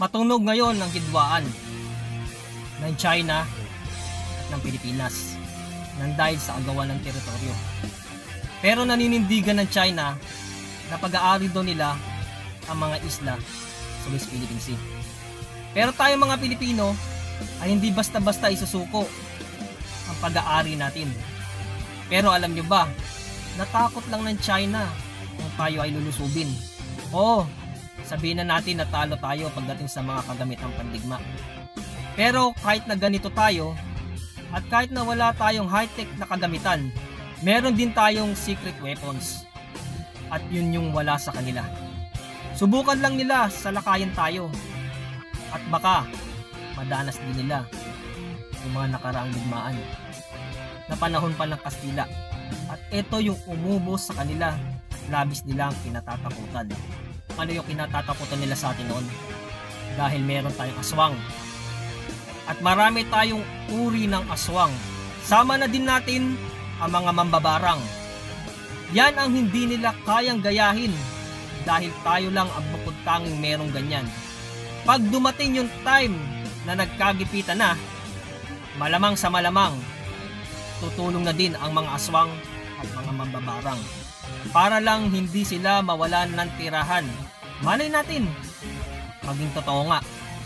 Matunog ngayon ang hidwaan ng China at ng Pilipinas nang dahil sa agawan ng teritoryo. Pero naninindigan ng China na pag-aari daw nila ang mga isla sa West Philippine Sea. Pero tayo mga Pilipino ay hindi basta-basta isusuko ang pag-aari natin. Pero alam nyo ba, natakot lang ng China kung tayo ay lulusubin. Oo, sabihin na natin na talo tayo pagdating sa mga kagamitang pandigma. Pero kahit na ganito tayo, at kahit na wala tayong high-tech na kagamitan, meron din tayong secret weapons. At yun yung wala sa kanila. Subukan lang nila salakayin tayo. At baka madanas din nila yung mga nakaraang digmaan na panahon pa ng Kastila. At ito yung umubos sa kanila at labis nilang kinatatakutan. Ano yung kinatatakutan nila sa atin noon? Dahil meron tayong aswang. At marami tayong uri ng aswang. Sama na din natin ang mga mambabarang. Yan ang hindi nila kayang gayahin dahil tayo lang ang bukod tanging merong ganyan. Pag dumating yung time na nagkagipitan na, malamang sa malamang, tutulong na din ang mga aswang at mga mambabarang. Para lang hindi sila mawalan ng tirahan. Malay natin, maging totoo nga.